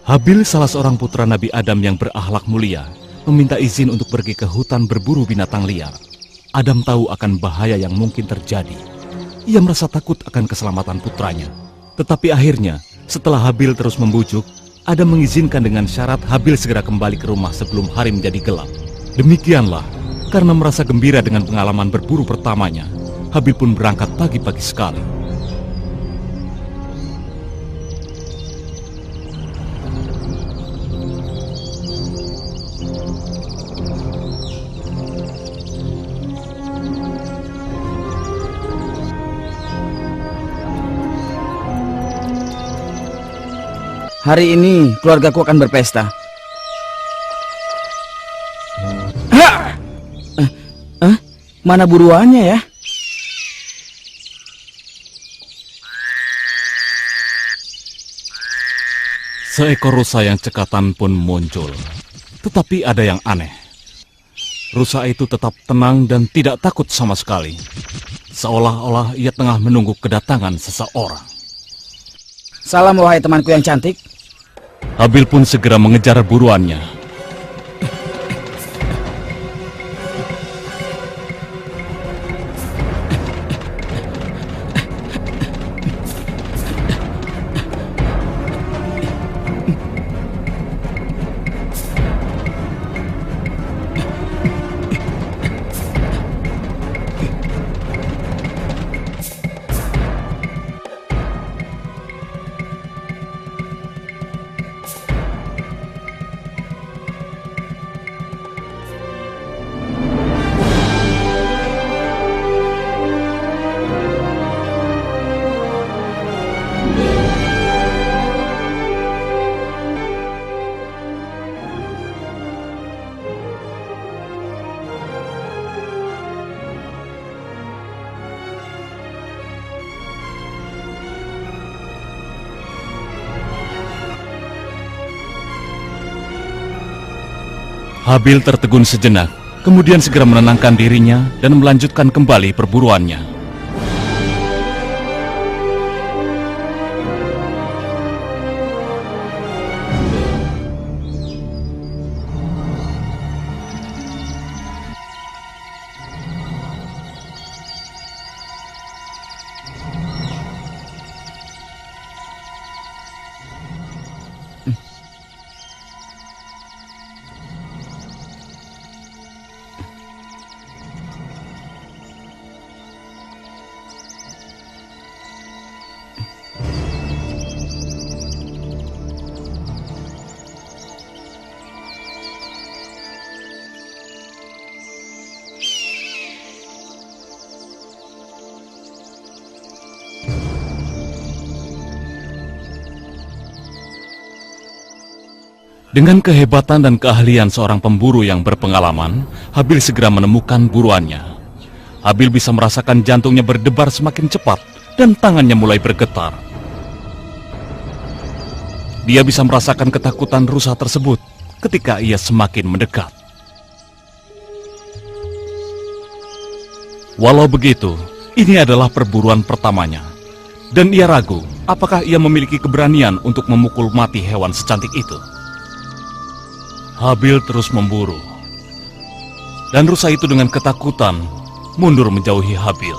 Habil, salah seorang putra Nabi Adam yang berakhlak mulia, meminta izin untuk pergi ke hutan berburu binatang liar. Adam tahu akan bahaya yang mungkin terjadi. Ia merasa takut akan keselamatan putranya. Tetapi akhirnya, setelah Habil terus membujuk, Adam mengizinkan dengan syarat Habil segera kembali ke rumah sebelum hari menjadi gelap. Demikianlah, karena merasa gembira dengan pengalaman berburu pertamanya, Habil pun berangkat pagi-pagi sekali. Hari ini keluargaku akan berpesta. Mana buruannya ya? Seekor rusa yang cekatan pun muncul. Tetapi ada yang aneh. Rusa itu tetap tenang dan tidak takut sama sekali. Seolah-olah ia tengah menunggu kedatangan seseorang. Salam wahai temanku yang cantik. Habil pun segera mengejar buruannya. Habil tertegun sejenak, kemudian segera menenangkan dirinya dan melanjutkan kembali perburuannya. Dengan kehebatan dan keahlian seorang pemburu yang berpengalaman, Habil segera menemukan buruannya. Habil bisa merasakan jantungnya berdebar semakin cepat dan tangannya mulai bergetar. Dia bisa merasakan ketakutan rusa tersebut ketika ia semakin mendekat. Walau begitu, ini adalah perburuan pertamanya. Dan ia ragu apakah ia memiliki keberanian untuk memukul mati hewan secantik itu. Habil terus memburu. Dan rusa itu dengan ketakutan mundur menjauhi Habil.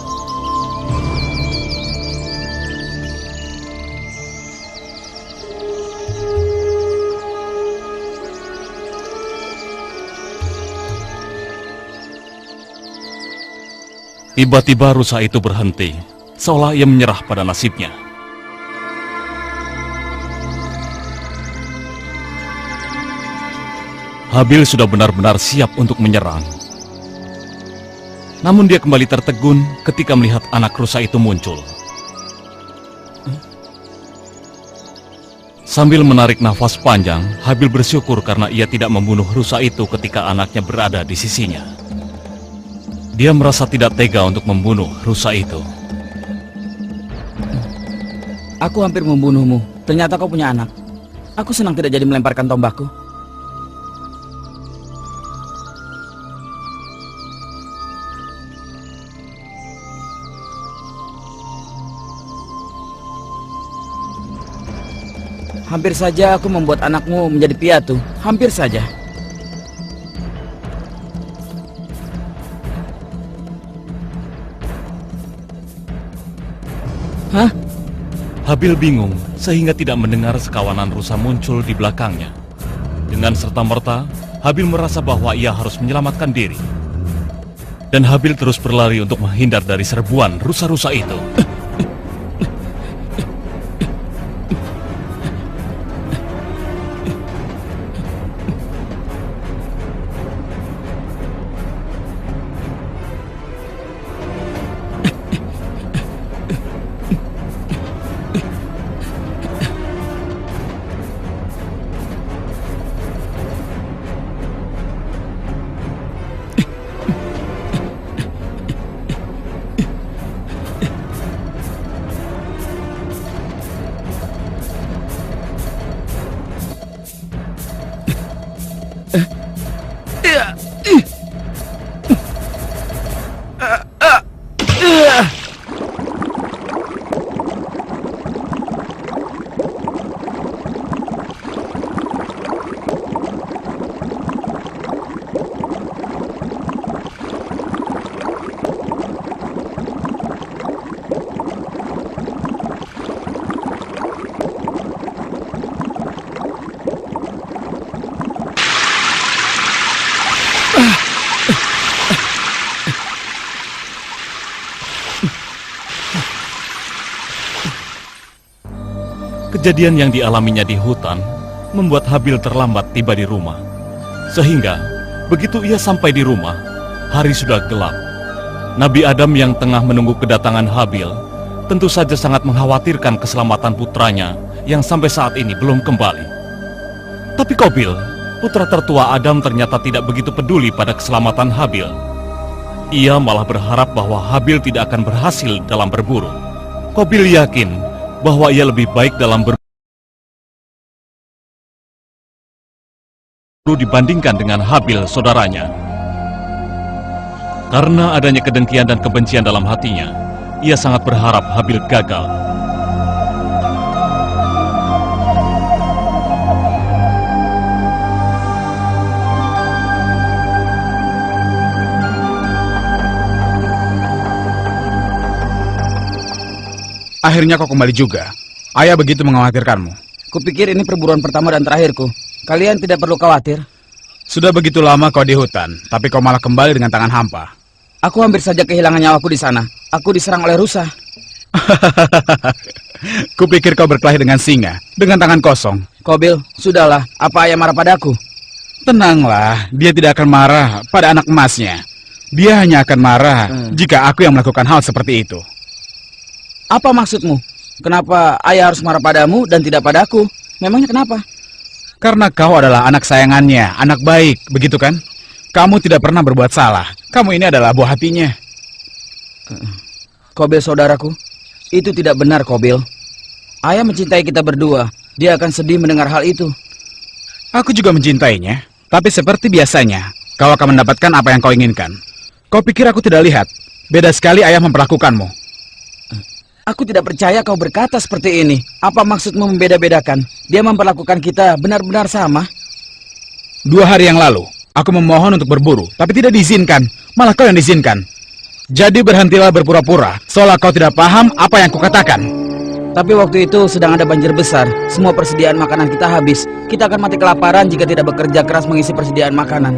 Tiba-tiba rusa itu berhenti, seolah ia menyerah pada nasibnya. Habil sudah benar-benar siap untuk menyerang. Namun dia kembali tertegun ketika melihat anak rusa itu muncul. Sambil menarik nafas panjang, Habil bersyukur karena ia tidak membunuh rusa itu ketika anaknya berada di sisinya. Dia merasa tidak tega untuk membunuh rusa itu. Aku hampir membunuhmu. Ternyata kau punya anak. Aku senang tidak jadi melemparkan tombakku. Hampir saja aku membuat anakmu menjadi piatu. Hampir saja. Hah? Habil bingung sehingga tidak mendengar sekawanan rusa muncul di belakangnya. Dengan serta-merta, Habil merasa bahwa ia harus menyelamatkan diri. Dan Habil terus berlari untuk menghindar dari serbuan rusa-rusa itu. Kejadian yang dialaminya di hutan membuat Habil terlambat tiba di rumah. Sehingga begitu ia sampai di rumah, hari sudah gelap. Nabi Adam yang tengah menunggu kedatangan Habil tentu saja sangat mengkhawatirkan keselamatan putranya yang sampai saat ini belum kembali. Tapi Qabil, putra tertua Adam, ternyata tidak begitu peduli pada keselamatan Habil. Ia malah berharap bahwa Habil tidak akan berhasil dalam berburu. Qabil yakin bahwa ia lebih baik dalam berburu dibandingkan dengan Habil saudaranya. Karena adanya kedengkian dan kebencian dalam hatinya, ia sangat berharap Habil gagal. Akhirnya kau kembali juga. Ayah begitu mengkhawatirkanmu. Kupikir ini perburuan pertama dan terakhirku. Kalian tidak perlu khawatir. Sudah begitu lama kau di hutan, tapi kau malah kembali dengan tangan hampa. Aku hampir saja kehilangan nyawaku di sana. Aku diserang oleh rusa. Kupikir kau berkelahi dengan singa, dengan tangan kosong. Qabil, sudahlah. Apa ayah marah padaku? Tenanglah, dia tidak akan marah pada anak emasnya. Dia hanya akan marah jika aku yang melakukan hal seperti itu. Apa maksudmu? Kenapa ayah harus marah padamu dan tidak padaku? Memangnya kenapa? Karena kau adalah anak sayangannya, anak baik, begitu kan? Kamu tidak pernah berbuat salah. Kamu ini adalah buah hatinya. Qabil saudaraku, itu tidak benar, Qabil. Ayah mencintai kita berdua. Dia akan sedih mendengar hal itu. Aku juga mencintainya. Tapi seperti biasanya, kau akan mendapatkan apa yang kau inginkan. Kau pikir aku tidak lihat? Beda sekali ayah memperlakukanmu. Aku tidak percaya kau berkata seperti ini. Apa maksudmu membeda-bedakan? Dia memperlakukan kita benar-benar sama. 2 hari yang lalu, aku memohon untuk berburu, tapi tidak diizinkan. Malah kau yang diizinkan. Jadi berhentilah berpura-pura, seolah kau tidak paham apa yang kukatakan. Tapi waktu itu sedang ada banjir besar. Semua persediaan makanan kita habis. Kita akan mati kelaparan jika tidak bekerja keras mengisi persediaan makanan.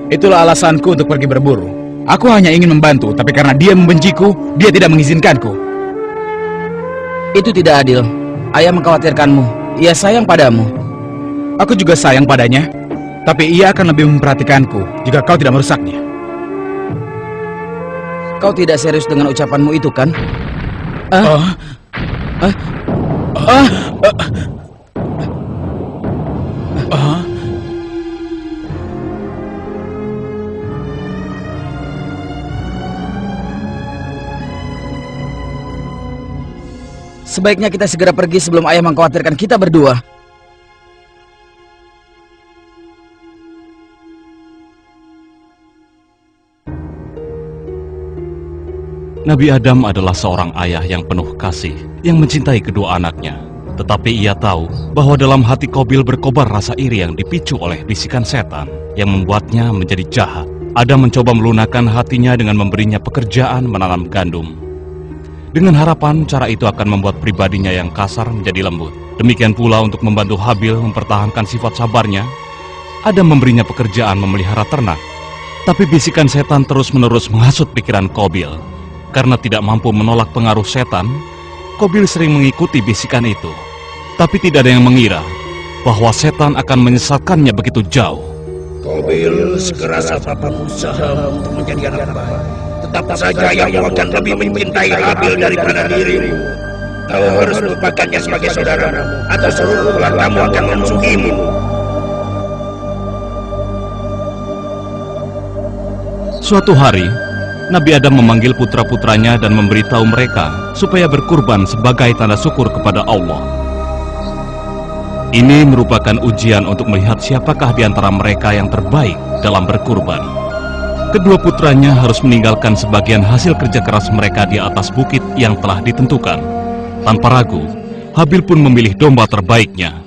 Itulah alasanku untuk pergi berburu. Aku hanya ingin membantu, tapi karena dia membenciku, dia tidak mengizinkanku. Itu tidak adil. Ayah mengkhawatirkanmu. Ia sayang padamu. Aku juga sayang padanya, tapi ia akan lebih memperhatikanku jika kau tidak merusaknya. Kau tidak serius dengan ucapanmu itu, kan? Sebaiknya kita segera pergi sebelum ayah mengkhawatirkan kita berdua. Nabi Adam adalah seorang ayah yang penuh kasih, yang mencintai kedua anaknya. Tetapi ia tahu bahwa dalam hati Qabil berkobar rasa iri yang dipicu oleh bisikan setan yang membuatnya menjadi jahat. Adam mencoba melunakkan hatinya dengan memberinya pekerjaan menanam gandum. Dengan harapan cara itu akan membuat pribadinya yang kasar menjadi lembut. Demikian pula untuk membantu Habil mempertahankan sifat sabarnya, Adam memberinya pekerjaan memelihara ternak. Tapi bisikan setan terus-menerus menghasut pikiran Qabil. Karena tidak mampu menolak pengaruh setan, Qabil sering mengikuti bisikan itu. Tapi tidak ada yang mengira bahwa setan akan menyesatkannya begitu jauh. Qabil, sekeras apapun usaha untuk menjadi anak baik, tetap saja yang akan lebih mencintai Habil daripada dirimu. Kau harus melupakannya sebagai saudaramu, atau seluruh keluargamu akan memusuhimu. Suatu hari, Nabi Adam memanggil putra-putranya dan memberitahu mereka supaya berkurban sebagai tanda syukur kepada Allah. Ini merupakan ujian untuk melihat siapakah di antara mereka yang terbaik dalam berkurban. Kedua putranya harus meninggalkan sebagian hasil kerja keras mereka di atas bukit yang telah ditentukan. Tanpa ragu, Habil pun memilih domba terbaiknya.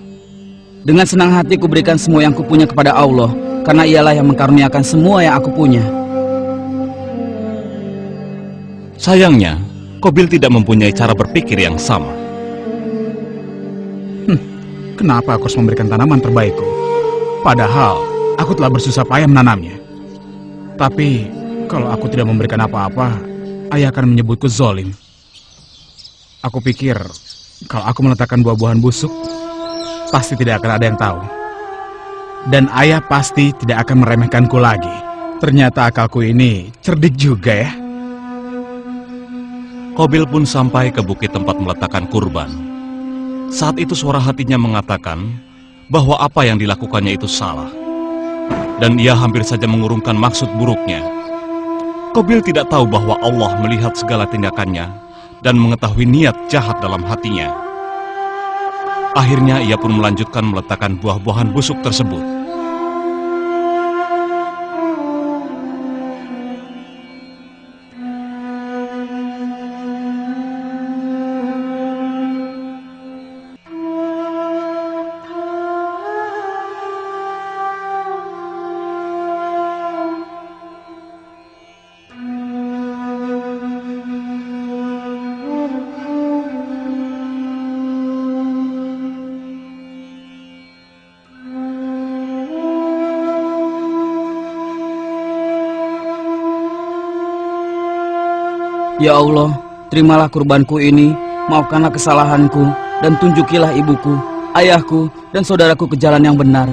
Dengan senang hati kuberikan semua yang kupunya kepada Allah, karena ialah yang mengkaruniakan semua yang aku punya. Sayangnya, Qabil tidak mempunyai cara berpikir yang sama. Kenapa aku harus memberikan tanaman terbaikku? Padahal aku telah bersusah payah menanamnya. Tapi kalau aku tidak memberikan apa-apa, ayah akan menyebutku zalim. Aku pikir kalau aku meletakkan buah-buahan busuk, pasti tidak akan ada yang tahu. Dan ayah pasti tidak akan meremehkanku lagi. Ternyata akalku ini cerdik juga ya. Qabil pun sampai ke bukit tempat meletakkan kurban. Saat itu suara hatinya mengatakan bahwa apa yang dilakukannya itu salah. Dan ia hampir saja mengurungkan maksud buruknya. Qabil tidak tahu bahwa Allah melihat segala tindakannya dan mengetahui niat jahat dalam hatinya. Akhirnya ia pun melanjutkan meletakkan buah-buahan busuk tersebut. Ya Allah, terimalah kurbanku ini, maafkanlah kesalahanku, dan tunjukilah ibuku, ayahku, dan saudaraku ke jalan yang benar.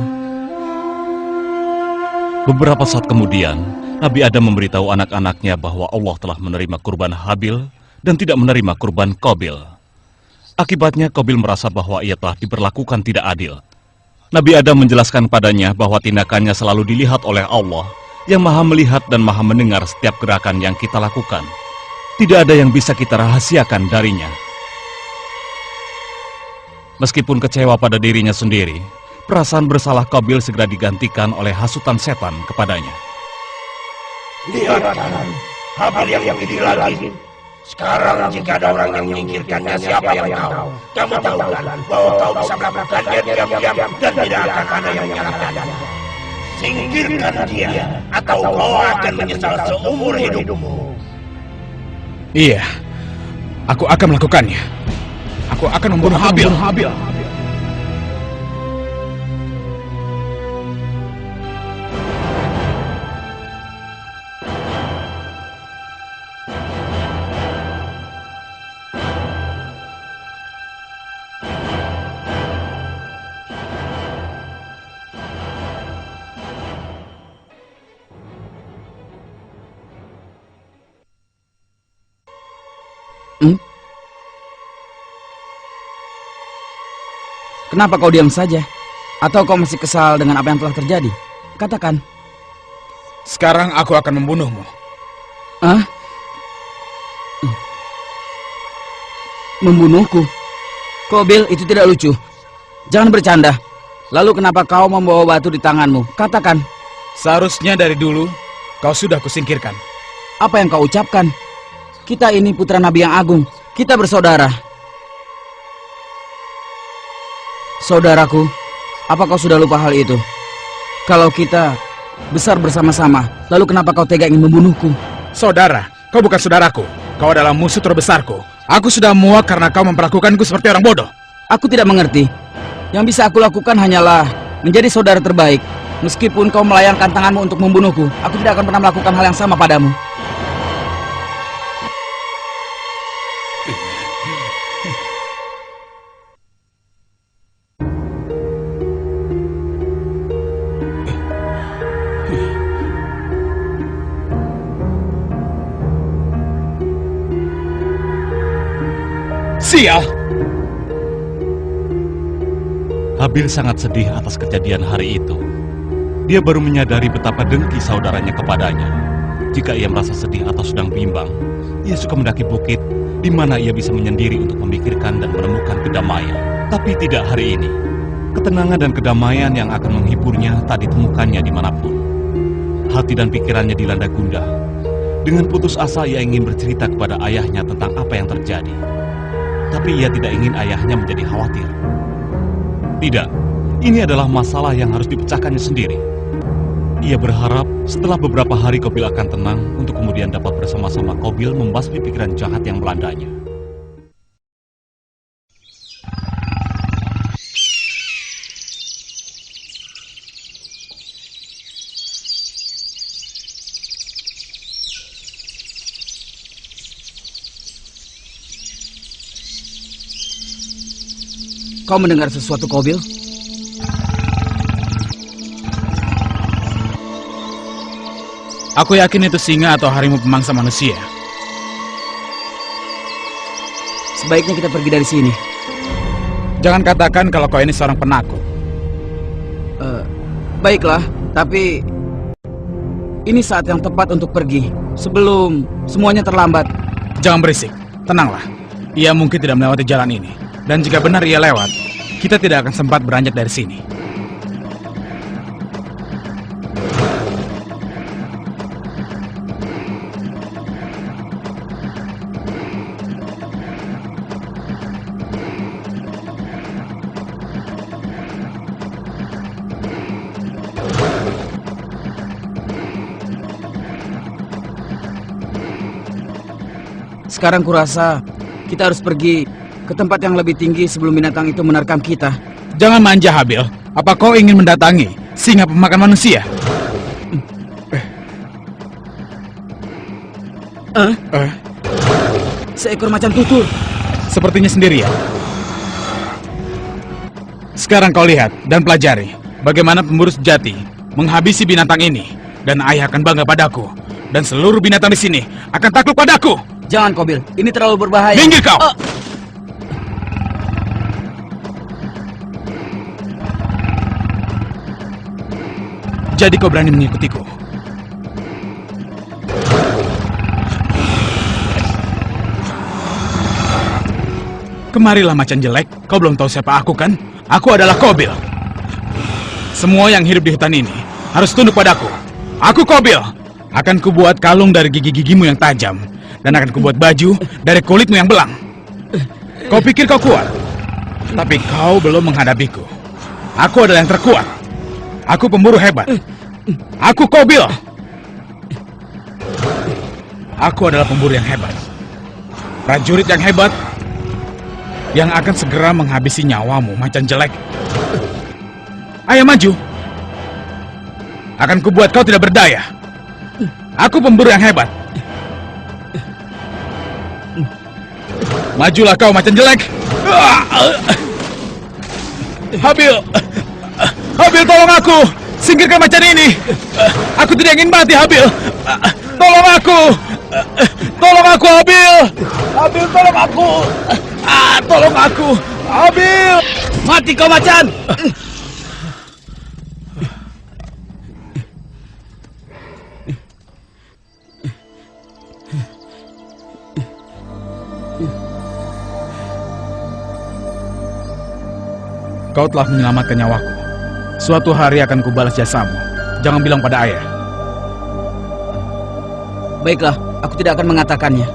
Beberapa saat kemudian, Nabi Adam memberitahu anak-anaknya bahwa Allah telah menerima kurban Habil dan tidak menerima kurban Qabil. Akibatnya Qabil merasa bahwa ia telah diperlakukan tidak adil. Nabi Adam menjelaskan padanya bahwa tindakannya selalu dilihat oleh Allah yang Maha melihat dan Maha mendengar setiap gerakan yang kita lakukan. Tidak ada yang bisa kita rahasiakan darinya. Meskipun kecewa pada dirinya sendiri, perasaan bersalah Qabil segera digantikan oleh hasutan setan kepadanya. Lihat kan, Habil yang ini lagi. Sekarang jika ada orang yang menyingkirkannya, siapa yang tahu? Kamu tahu kan bahwa kau bisa melakukannya diam-diam dan tidak akan ada yang menyalahkannya. Singkirkan dia, atau kau akan menyesal seumur hidupmu. Iya, aku akan melakukannya. Aku akan membunuh Habil. Kenapa kau diam saja? Atau kau masih kesal dengan apa yang telah terjadi? Katakan. Sekarang aku akan membunuhmu. Hah? Membunuhku? Qabil, itu tidak lucu. Jangan bercanda. Lalu kenapa kau membawa batu di tanganmu? Katakan. Seharusnya dari dulu kau sudah kusingkirkan. Apa yang kau ucapkan? Kita ini putra Nabi yang agung. Kita bersaudara. Saudaraku, apa kau sudah lupa hal itu? Kalau kita besar bersama-sama, lalu kenapa kau tega ingin membunuhku? Saudara, kau bukan saudaraku. Kau adalah musuh terbesarku. Aku sudah muak karena kau memperlakukanku seperti orang bodoh. Aku tidak mengerti. Yang bisa aku lakukan hanyalah menjadi saudara terbaik. Meskipun kau melayangkan tanganmu untuk membunuhku, aku tidak akan pernah melakukan hal yang sama padamu. Sial! Habil sangat sedih atas kejadian hari itu. Dia baru menyadari betapa dengki saudaranya kepadanya. Jika ia merasa sedih atau sedang bimbang, ia suka mendaki bukit di mana ia bisa menyendiri untuk memikirkan dan menemukan kedamaian. Tapi tidak hari ini. Ketenangan dan kedamaian yang akan menghiburnya tak ditemukannya dimanapun. Hati dan pikirannya dilanda gundah. Dengan putus asa ia ingin bercerita kepada ayahnya tentang apa yang terjadi. Tapi ia tidak ingin ayahnya menjadi khawatir. Tidak, ini adalah masalah yang harus dipecahkannya sendiri. Ia berharap setelah beberapa hari Kobil akan tenang untuk kemudian dapat bersama-sama Kobil membasmi pikiran jahat yang melandanya. Kau mendengar sesuatu, Kobil? Aku yakin itu singa atau harimau pemangsa manusia. Sebaiknya kita pergi dari sini. Jangan katakan kalau kau ini seorang penakut. Baiklah, tapi ini saat yang tepat untuk pergi sebelum semuanya terlambat. Jangan berisik, tenanglah. Ia mungkin tidak melewati jalan ini. Dan jika benar ia lewat, kita tidak akan sempat beranjak dari sini. Sekarang kurasa kita harus pergi ke tempat yang lebih tinggi sebelum binatang itu menerkam kita. Jangan manja, Habil. Apa kau ingin mendatangi singa pemakan manusia? Seekor macan tutul. Sepertinya sendirian. Sekarang kau lihat dan pelajari bagaimana pemburu sejati menghabisi binatang ini. Dan ayah akan bangga padaku. Dan seluruh binatang di sini akan takluk padaku. Jangan, Kobil. Ini terlalu berbahaya. Minggir kau! Jadi kau berani mengikutiku? Kemarilah macan jelek, kau belum tahu siapa aku kan? Aku adalah Kobil. Semua yang hidup di hutan ini harus tunduk padaku. Aku Kobil. Akan kubuat kalung dari gigi-gigimu yang tajam. Dan akan kubuat baju dari kulitmu yang belang. Kau pikir kau kuat? Tapi kau belum menghadapiku. Aku adalah yang terkuat. Aku pemburu hebat. Aku Kobil. Aku adalah pemburu yang hebat. Prajurit yang hebat yang akan segera menghabisi nyawamu, macan jelek. Ayo maju. Akan kubuat kau tidak berdaya. Aku pemburu yang hebat. Majulah kau, macan jelek. Habil. Habil, tolong aku. Singkirkan macan ini. Aku tidak ingin mati, Habil. Tolong aku. Tolong aku, Habil. Habil, tolong aku. Tolong aku. Habil. Mati kau, macan. Kau telah menyelamatkan nyawaku. Suatu hari akan kubalas jasamu. Jangan bilang pada ayah. Baiklah, aku tidak akan mengatakannya.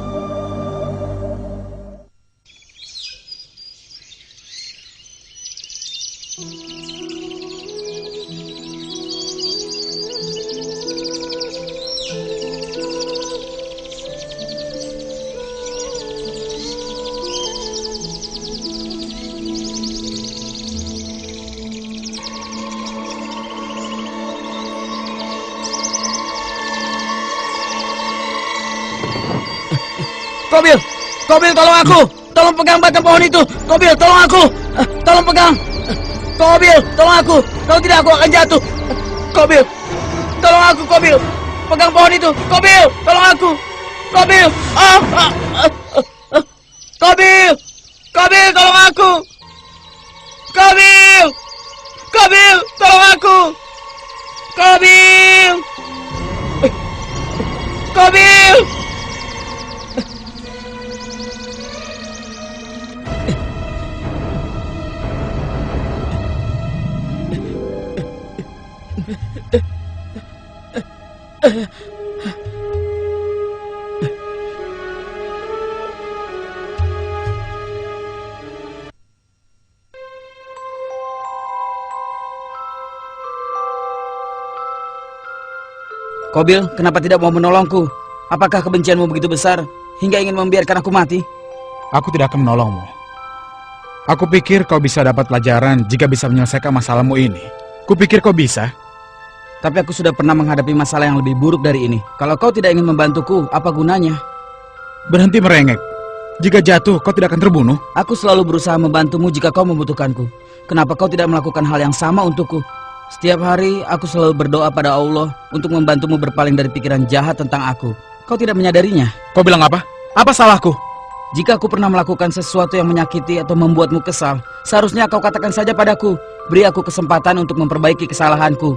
Kobil, Kobil, tolong aku. Tolong pegang batang pohon itu. Kobil, tolong aku. Tolong pegang. Kobil, tolong aku. Kalau tidak aku akan jatuh. Kobil, tolong aku, Kobil. Pegang pohon itu. Kobil, tolong aku. Kobil. Kobil. Kobil, tolong aku. Kobil. Kobil, tolong aku. Kobil. Kobil. Kobil, kenapa tidak mau menolongku? Apakah kebencianmu begitu besar hingga ingin membiarkan aku mati? Aku tidak akan menolongmu. Aku pikir kau bisa dapat pelajaran jika bisa menyelesaikan masalahmu ini. Kupikir kau bisa. Tapi aku sudah pernah menghadapi masalah yang lebih buruk dari ini. Kalau kau tidak ingin membantuku, apa gunanya? Berhenti merengek. Jika jatuh, kau tidak akan terbunuh. Aku selalu berusaha membantumu jika kau membutuhkanku. Kenapa kau tidak melakukan hal yang sama untukku? Setiap hari, aku selalu berdoa pada Allah untuk membantumu berpaling dari pikiran jahat tentang aku. Kau tidak menyadarinya. Kau bilang apa? Apa salahku? Jika aku pernah melakukan sesuatu yang menyakiti atau membuatmu kesal, seharusnya kau katakan saja padaku. Beri aku kesempatan untuk memperbaiki kesalahanku.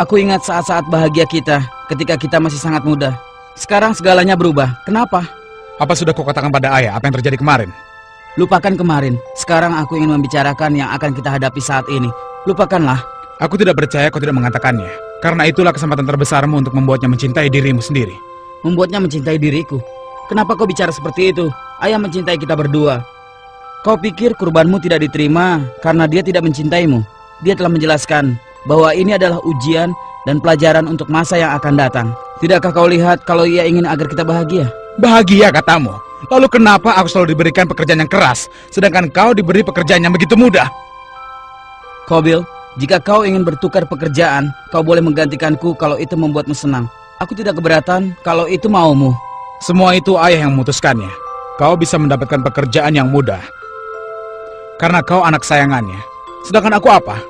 Aku ingat saat-saat bahagia kita, ketika kita masih sangat muda. Sekarang segalanya berubah. Kenapa? Apa sudah kau katakan pada ayah apa yang terjadi kemarin? Lupakan kemarin. Sekarang aku ingin membicarakan yang akan kita hadapi saat ini. Lupakanlah. Aku tidak percaya kau tidak mengatakannya. Karena itulah kesempatan terbesarmu untuk membuatnya mencintai dirimu sendiri. Membuatnya mencintai diriku. Kenapa kau bicara seperti itu? Ayah mencintai kita berdua. Kau pikir kurbanmu tidak diterima karena dia tidak mencintaimu? Dia telah menjelaskan bahwa ini adalah ujian dan pelajaran untuk masa yang akan datang. Tidakkah kau lihat kalau ia ingin agar kita bahagia? Bahagia katamu? Lalu kenapa aku selalu diberikan pekerjaan yang keras, sedangkan kau diberi pekerjaan yang begitu mudah? Kobil, jika kau ingin bertukar pekerjaan, kau boleh menggantikanku kalau itu membuatmu senang. Aku tidak keberatan kalau itu maumu. Semua itu ayah yang memutuskannya. Kau bisa mendapatkan pekerjaan yang mudah karena kau anak sayangannya. Sedangkan aku apa?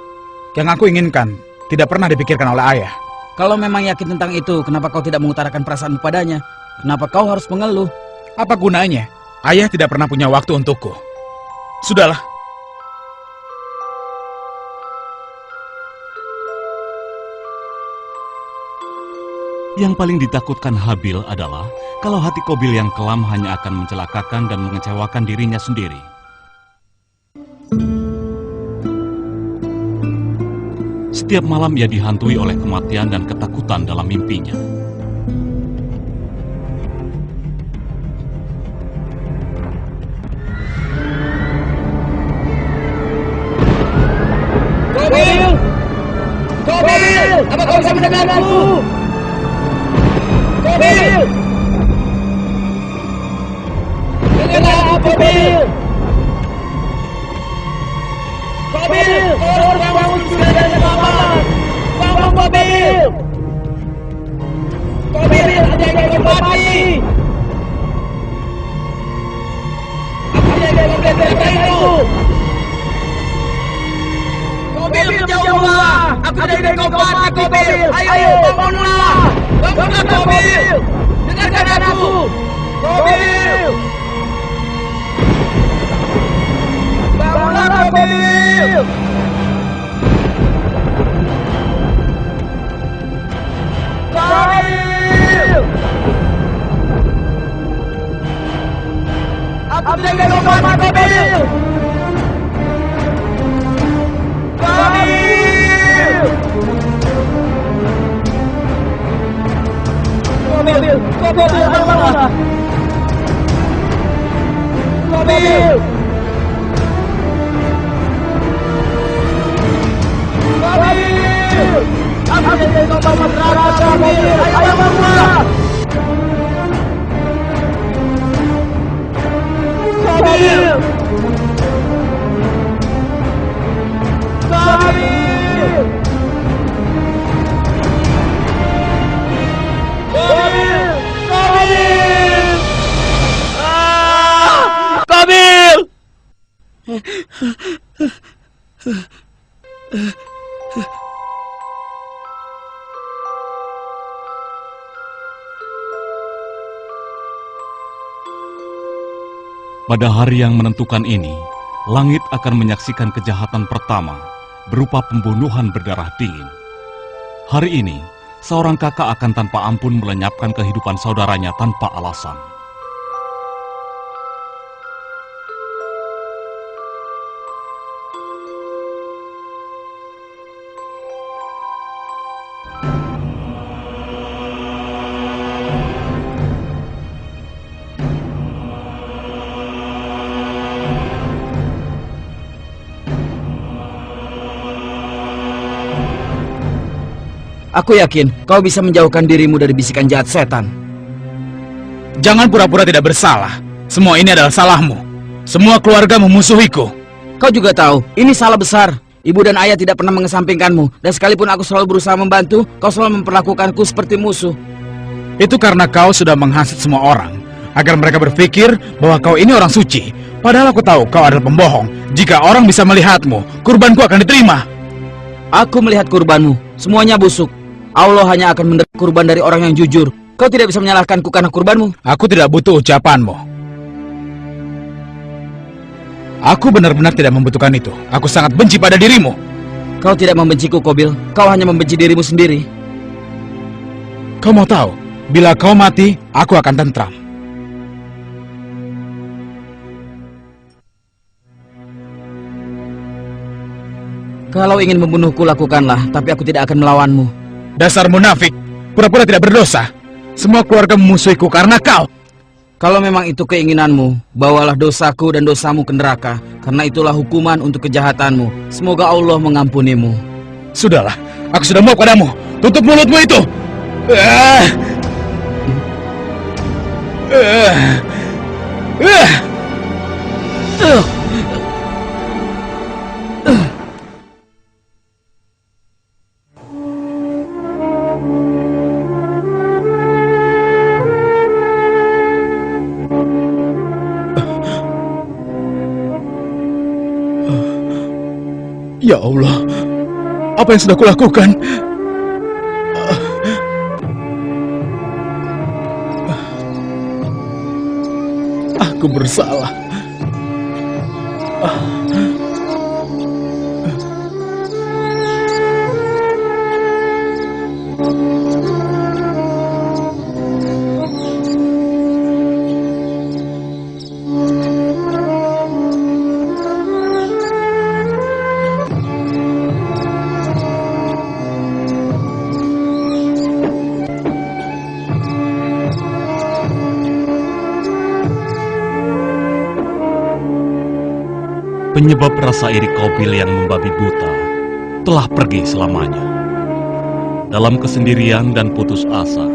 Yang aku inginkan tidak pernah dipikirkan oleh ayah. Kalau memang yakin tentang itu, kenapa kau tidak mengutarakan perasaanmu padanya? Kenapa kau harus mengeluh? Apa gunanya? Ayah tidak pernah punya waktu untukku. Sudahlah. Yang paling ditakutkan Habil adalah kalau hati Kobil yang kelam hanya akan mencelakakan dan mengecewakan dirinya sendiri. Setiap malam ia dihantui oleh kematian dan ketakutan dalam mimpinya. Kobil! Kobil! Apa kau bisa mendengarku? Kobil! Dengarlah aku, Kobil! Kobil! Kau harus bangun sudah dari kamar! Bangun, Kobil! Kobil! Ada yang ingin mati! Aku tidak ingin membiarkan itu! Kobil, jauhlah! Aku tidak ingin kau mati, Kobil! Ayo, bangunlah! Bangunlah, Kobil! Dengarkan aku! Kobil! Bangunlah, Kobil! Kobil! Aku tidak ingin kau mati, Kobil! Kobil! Kobil! Kobil! Bangunlah! Kobil! Kobil! Aku ingin kau bawa neraka, Kobil! Ayo bangunlah! Kobil! Kobil! Kobil! Kobil! Pada hari yang menentukan ini, langit akan menyaksikan kejahatan pertama berupa pembunuhan berdarah dingin. Hari ini, seorang kakak akan tanpa ampun melenyapkan kehidupan saudaranya tanpa alasan. Aku yakin kau bisa menjauhkan dirimu dari bisikan jahat setan. Jangan pura-pura tidak bersalah. Semua ini adalah salahmu. Semua keluarga memusuhiku. Kau juga tahu, ini salah besar. Ibu dan ayah tidak pernah mengesampingkanmu. Dan sekalipun aku selalu berusaha membantu, kau selalu memperlakukanku seperti musuh. Itu karena kau sudah menghasut semua orang, agar mereka berpikir bahwa kau ini orang suci. Padahal aku tahu kau adalah pembohong. Jika orang bisa melihatmu, kurbanku akan diterima. Aku melihat kurbanmu, semuanya busuk. Allah hanya akan menerima kurban dari orang yang jujur. Kau tidak bisa menyalahkanku karena kurbanmu. Aku tidak butuh ucapanmu. Aku benar-benar tidak membutuhkan itu. Aku sangat benci pada dirimu. Kau tidak membenciku, Kobil. Kau hanya membenci dirimu sendiri. Kau mau tahu, bila kau mati, aku akan tentram. Kalau ingin membunuhku, lakukanlah. Tapi aku tidak akan melawanmu. Dasar munafik, pura-pura tidak berdosa. Semua keluarga memusuhiku karena kau. Kalau memang itu keinginanmu, bawalah dosaku dan dosamu ke neraka. Karena itulah hukuman untuk kejahatanmu. Semoga Allah mengampunimu. Sudahlah, aku sudah mau padamu. Tutup mulutmu itu. Ya Allah, apa yang sudah kulakukan? Aku bersalah. Penyebab rasa iri Kobil yang membabi buta telah pergi selamanya. Dalam kesendirian dan putus asa,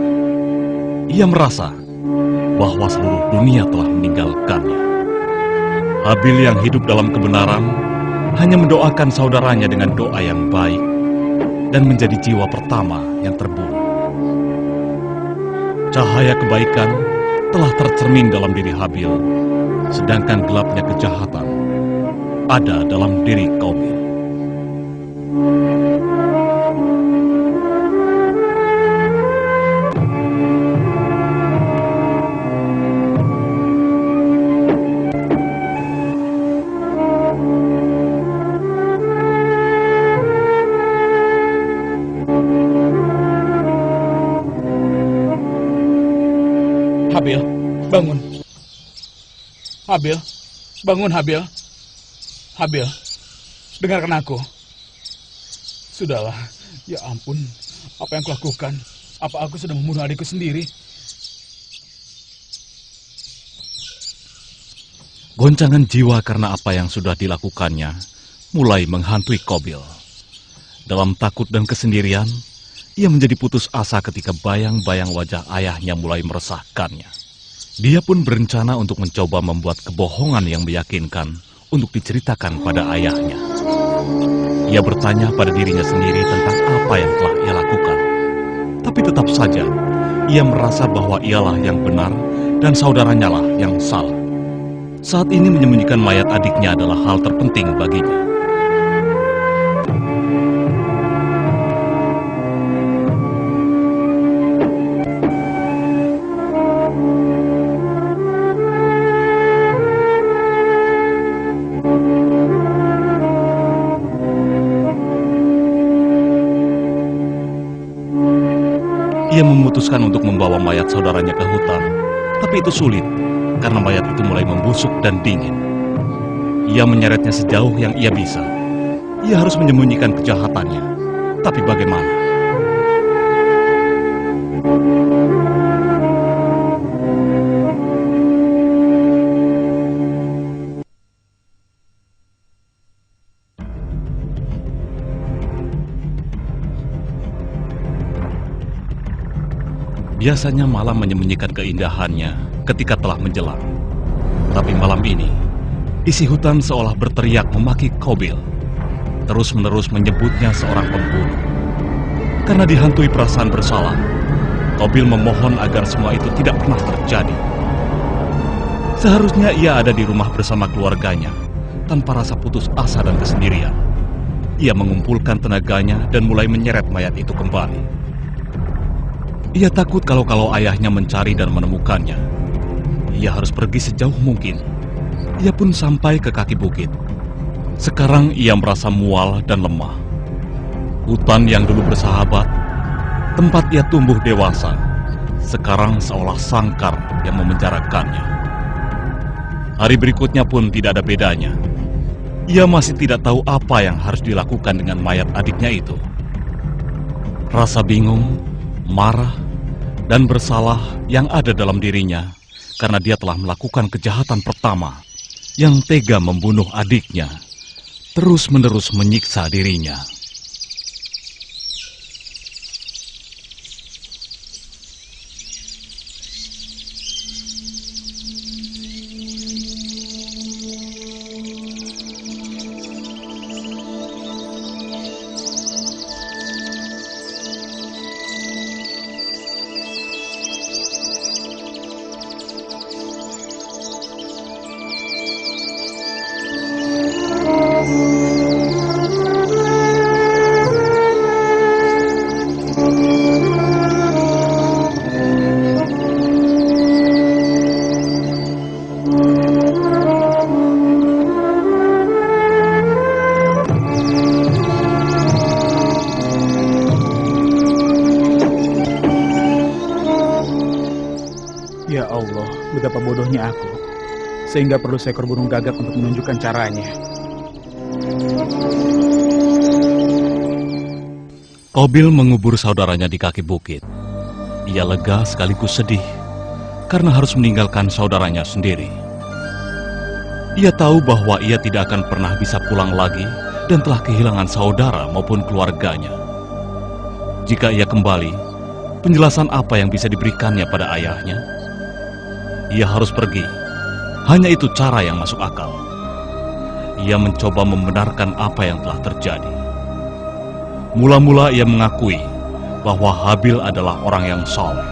ia merasa bahwa seluruh dunia telah meninggalkannya. Habil yang hidup dalam kebenaran hanya mendoakan saudaranya dengan doa yang baik dan menjadi jiwa pertama yang terbunuh. Cahaya kebaikan telah tercermin dalam diri Habil, sedangkan gelapnya kejahatan ada dalam diri Kobil. Habil, bangun. Habil, bangun Habil. Habil, dengarkan aku. Sudahlah, ya ampun, apa yang kulakukan? Apa aku sudah membunuh adikku sendiri? Goncangan jiwa karena apa yang sudah dilakukannya mulai menghantui Kobil. Dalam takut dan kesendirian, ia menjadi putus asa ketika bayang-bayang wajah ayahnya mulai meresahkannya. Dia pun berencana untuk mencoba membuat kebohongan yang meyakinkan untuk diceritakan pada ayahnya. Ia bertanya pada dirinya sendiri tentang apa yang telah ia lakukan. Tapi tetap saja, ia merasa bahwa ialah yang benar dan saudaranya lah yang salah. Saat ini menyembunyikan mayat adiknya adalah hal terpenting baginya. Ia memutuskan untuk membawa mayat saudaranya ke hutan, tapi itu sulit karena mayat itu mulai membusuk dan dingin. Ia menyeretnya sejauh yang ia bisa. Ia harus menyembunyikan kejahatannya, tapi bagaimana? Biasanya malam menyembunyikan keindahannya ketika telah menjelang. Tapi malam ini, isi hutan seolah berteriak memaki Qabil, terus-menerus menyebutnya seorang pembunuh. Karena dihantui perasaan bersalah, Qabil memohon agar semua itu tidak pernah terjadi. Seharusnya ia ada di rumah bersama keluarganya, tanpa rasa putus asa dan kesendirian. Ia mengumpulkan tenaganya dan mulai menyeret mayat itu kembali. Ia takut kalau ayahnya mencari dan menemukannya. Ia harus pergi sejauh mungkin. Ia pun sampai ke kaki bukit. Sekarang ia merasa mual dan lemah. Hutan yang dulu bersahabat, tempat ia tumbuh dewasa, sekarang seolah sangkar yang memenjarakannya. Hari berikutnya pun tidak ada bedanya. Ia masih tidak tahu apa yang harus dilakukan dengan mayat adiknya itu. Rasa bingung, marah, dan bersalah yang ada dalam dirinya karena dia telah melakukan kejahatan pertama yang tega membunuh adiknya, terus-menerus menyiksa dirinya. Ya Allah, betapa bodohnya aku. Sehingga perlu seekor burung gagak untuk menunjukkan caranya. Qabil mengubur saudaranya di kaki bukit. Ia lega sekaligus sedih karena harus meninggalkan saudaranya sendiri. Ia tahu bahwa ia tidak akan pernah bisa pulang lagi dan telah kehilangan saudara maupun keluarganya. Jika ia kembali, penjelasan apa yang bisa diberikannya pada ayahnya? Ia harus pergi. Hanya itu cara yang masuk akal. Ia mencoba membenarkan apa yang telah terjadi. Mula-mula ia mengakui bahwa Habil adalah orang yang saleh.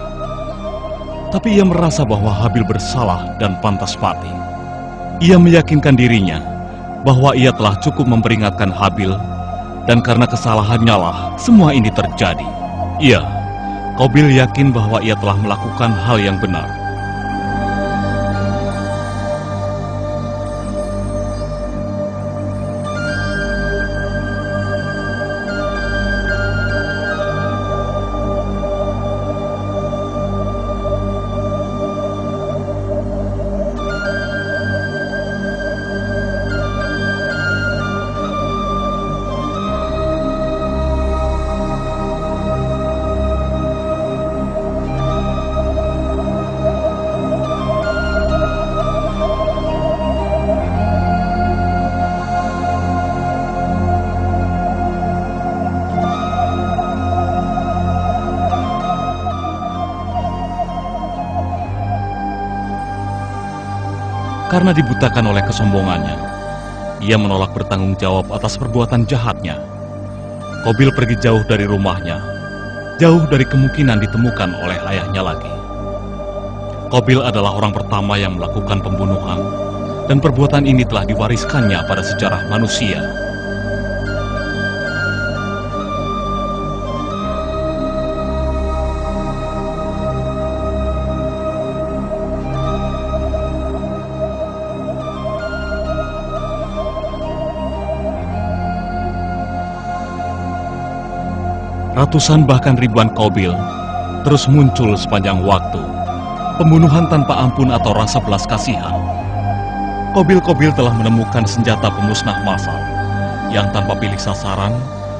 Tapi ia merasa bahwa Habil bersalah dan pantas mati. Ia meyakinkan dirinya bahwa ia telah cukup memperingatkan Habil, dan karena kesalahannya lah semua ini terjadi. Iya, Qabil yakin bahwa ia telah melakukan hal yang benar. Karena dibutakan oleh kesombongannya, ia menolak bertanggung jawab atas perbuatan jahatnya. Qabil pergi jauh dari rumahnya, jauh dari kemungkinan ditemukan oleh ayahnya lagi. Qabil adalah orang pertama yang melakukan pembunuhan, dan perbuatan ini telah diwariskannya pada sejarah manusia. Ratusan bahkan ribuan Qabil terus muncul sepanjang waktu. Pembunuhan tanpa ampun atau rasa belas kasihan. Kobil-kobil telah menemukan senjata pemusnah massal yang tanpa pilih sasaran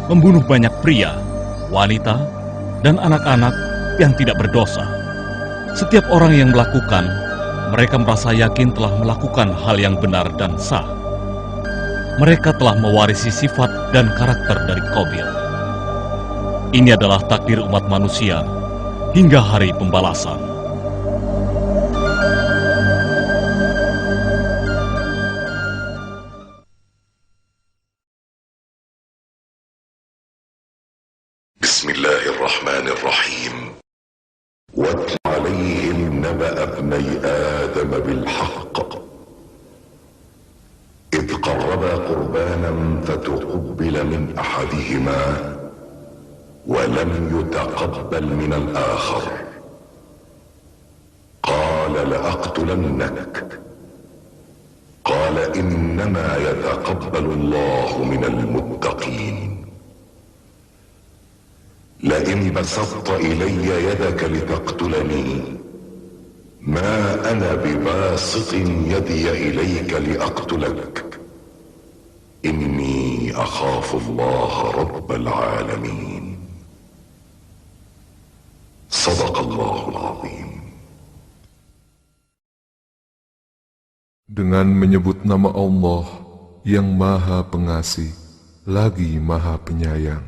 membunuh banyak pria, wanita, dan anak-anak yang tidak berdosa. Setiap orang yang melakukan, mereka merasa yakin telah melakukan hal yang benar dan sah. Mereka telah mewarisi sifat dan karakter dari Qabil. Ini adalah takdir umat manusia hingga hari pembalasan. Bismillahirrahmanirrahim. واتل عليهم نبأ ابني آدم بالحق إذ قربا قربانا فتقبل من أحدهما ولم يتقبل من الآخر قال لأقتلنك قال إنما يتقبل الله من المتقين لئن بسطت إلي يدك لتقتلني ما أنا بباسط يدي إليك لأقتلك إني أخاف الله رب العالمين صدق الله العظيم. Dengan menyebut nama Allah yang Maha Pengasih lagi Maha Penyayang,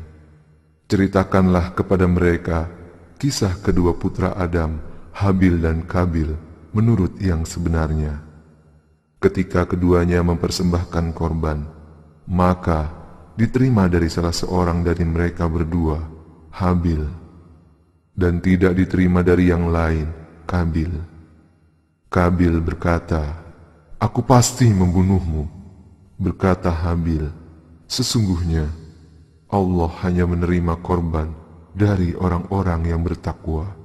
ceritakanlah kepada mereka kisah kedua putra Adam, Habil dan Qabil, menurut yang sebenarnya. Ketika keduanya mempersembahkan korban, maka diterima dari salah seorang dari mereka berdua, Habil, dan tidak diterima dari yang lain, Qabil. Qabil berkata, "Aku pasti membunuhmu." Berkata Habil, "Sesungguhnya Allah hanya menerima korban dari orang-orang yang bertakwa."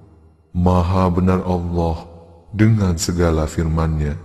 Maha benar Allah dengan segala firman-Nya.